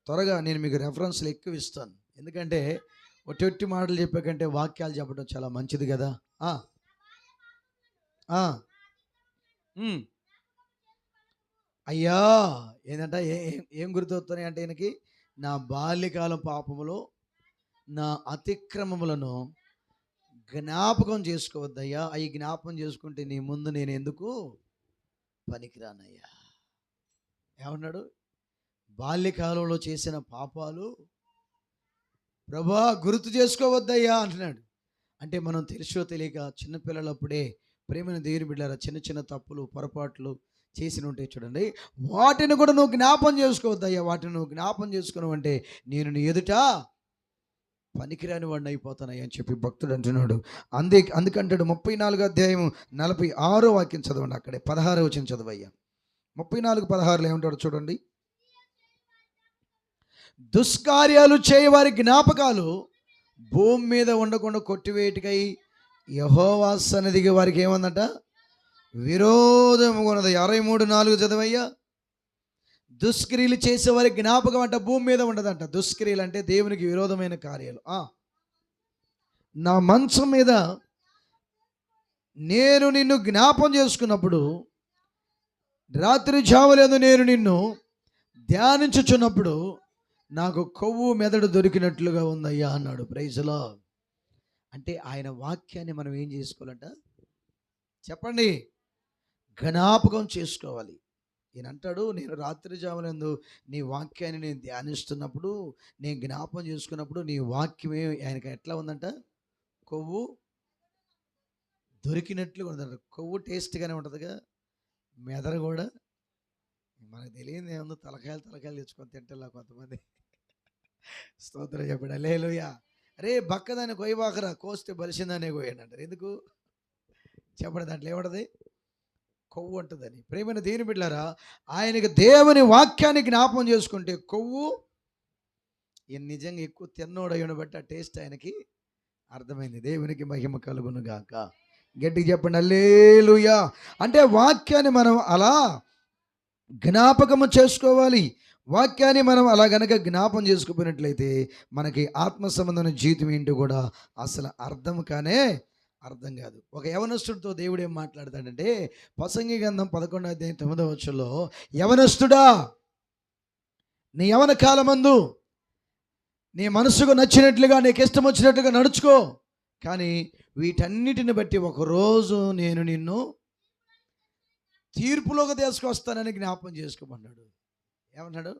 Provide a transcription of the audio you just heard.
త్వరగా నేను మీకు రెఫరెన్స్లు ఎక్కువ ఇస్తాను. ఎందుకంటే ఒట్టి మాటలు చెప్పే కంటే వాక్యాలు చెప్పడం చాలా మంచిది కదా. ఆ, ఆ, ఉమ్. అయ్యా, ఏంటంట ఏం గుర్తొస్తున్నాయి అంటే ఈయనకి, నా బాల్యకాలం పాపములో నా అతిక్రమములను జ్ఞాపకం చేసుకోవద్దయ్యా, అవి జ్ఞాపకం చేసుకుంటే నీ ముందు నేను ఎందుకు పనికిరానయ్యా. ఏమన్నాడు? బాల్యకాలంలో చేసిన పాపాలు ప్రభా గుర్తు చేసుకోవద్దయ్యా అంటున్నాడు. అంటే మనం తెలుసో తెలియక చిన్నపిల్లలప్పుడే, ప్రేమైన దేవుని బిడ్డలారా, చిన్న చిన్న తప్పులు పొరపాట్లు చేసి ఉంటాయి చూడండి, వాటిని కూడా నువ్వు జ్ఞాపం చేసుకోవద్దయ్యా. వాటిని నువ్వు జ్ఞాపం చేసుకున్నావు అంటే నేను నీ ఎదుట పనికిరాని వాడిని అయిపోతానయ్యా అని చెప్పి భక్తుడు అంటున్నాడు. అందుకంటాడు 34వ అధ్యాయం 46వ వాక్యం చదవండి. అక్కడే 16వ వచనం చదవయ్యా. 34:16 ఏమంటాడు చూడండి. దుష్కార్యాలు చేయవారి జ్ఞాపకాలు భూమి మీద ఉండకుండా కొట్టివేటికై యెహోవా సన్నిధికి వారికి ఏమందట? విరోధము ఉన్నది. 63:4 చదవయ్యా. దుష్క్రియలు చేసేవారి జ్ఞాపకం అంట భూమి మీద ఉండదంట. దుష్క్రియలు అంటే దేవునికి విరోధమైన కార్యాలు. నా మంచం మీద నేను నిన్ను జ్ఞాపం చేసుకున్నప్పుడు, రాత్రి జాములందు నేను నిన్ను ధ్యానించుచున్నప్పుడు నాకు కొవ్వు మెదడు దొరికినట్లుగా ఉందయ్యా అన్నాడు. Praise the Lord. అంటే ఆయన వాక్యాన్ని మనం ఏం చేసుకోవాలంట చెప్పండి? జ్ఞాపకం చేసుకోవాలి. ఈయన అంటాడు, నేను రాత్రి జాములందు నీ వాక్యాన్ని నేను ధ్యానిస్తున్నప్పుడు, నేను జ్ఞాపం చేసుకున్నప్పుడు నీ వాక్యమే ఆయనకి ఎట్లా ఉందంట? కొవ్వు దొరికినట్లుగా ఉందంట. కొవ్వు టేస్ట్గానే ఉంటుందిగా, మెదడు కూడా మనకు తెలియదు ఏముందో, తలకాయలు తెచ్చుకొని తింటలా కొంతమంది. స్తోత్రం చెప్పాడు. హల్లెలూయా. అరే బక్కదాన్ని కొయ్యబాకరా, కోస్తే బలిసిందానే కోయండి అంటారు. ఎందుకు చెప్పండి? దాంట్లో ఏమన్నది? కొవ్వు ఉంటుందని. ప్రేమైన దేవుని బిడ్డలారా, ఆయనకి దేవుని వాక్యాన్ని జ్ఞాపం చేసుకుంటే కొవ్వు, ఈయన నిజంగా ఎక్కువ తిన్నోడయ్యను బట్టి ఆ టేస్ట్ ఆయనకి అర్థమైంది. దేవునికి మహిమ కలుగును గాక. గట్టిగా చెప్పండి హల్లెలూయా. అంటే వాక్యాన్ని మనం అలా జ్ఞాపకము చేసుకోవాలి. వాక్యాన్ని మనం అలా గనక జ్ఞాపం చేసుకుపోయినట్లయితే మనకి ఆత్మ సంబంధమైన జీవితం ఏంటో కూడా అసలు అర్థం కాదు. ఒక యవనస్తుడితో దేవుడు ఏం మాట్లాడతాడంటే, ప్రసంగి గ్రంథం 11వ అధ్యాయం 9వ వచనంలో, యవనస్తుడా నీ యవన కాలమందు నీ మనసుకు నచ్చినట్లుగా నీకు ఇష్టం వచ్చినట్లుగా నడుచుకో, కానీ వీటన్నిటిని బట్టి ఒకరోజు నేను నిన్ను తీర్పులోకి తీసుకొస్తానని జ్ఞాపం చేసుకోమన్నాడు. ఏమన్నాడు?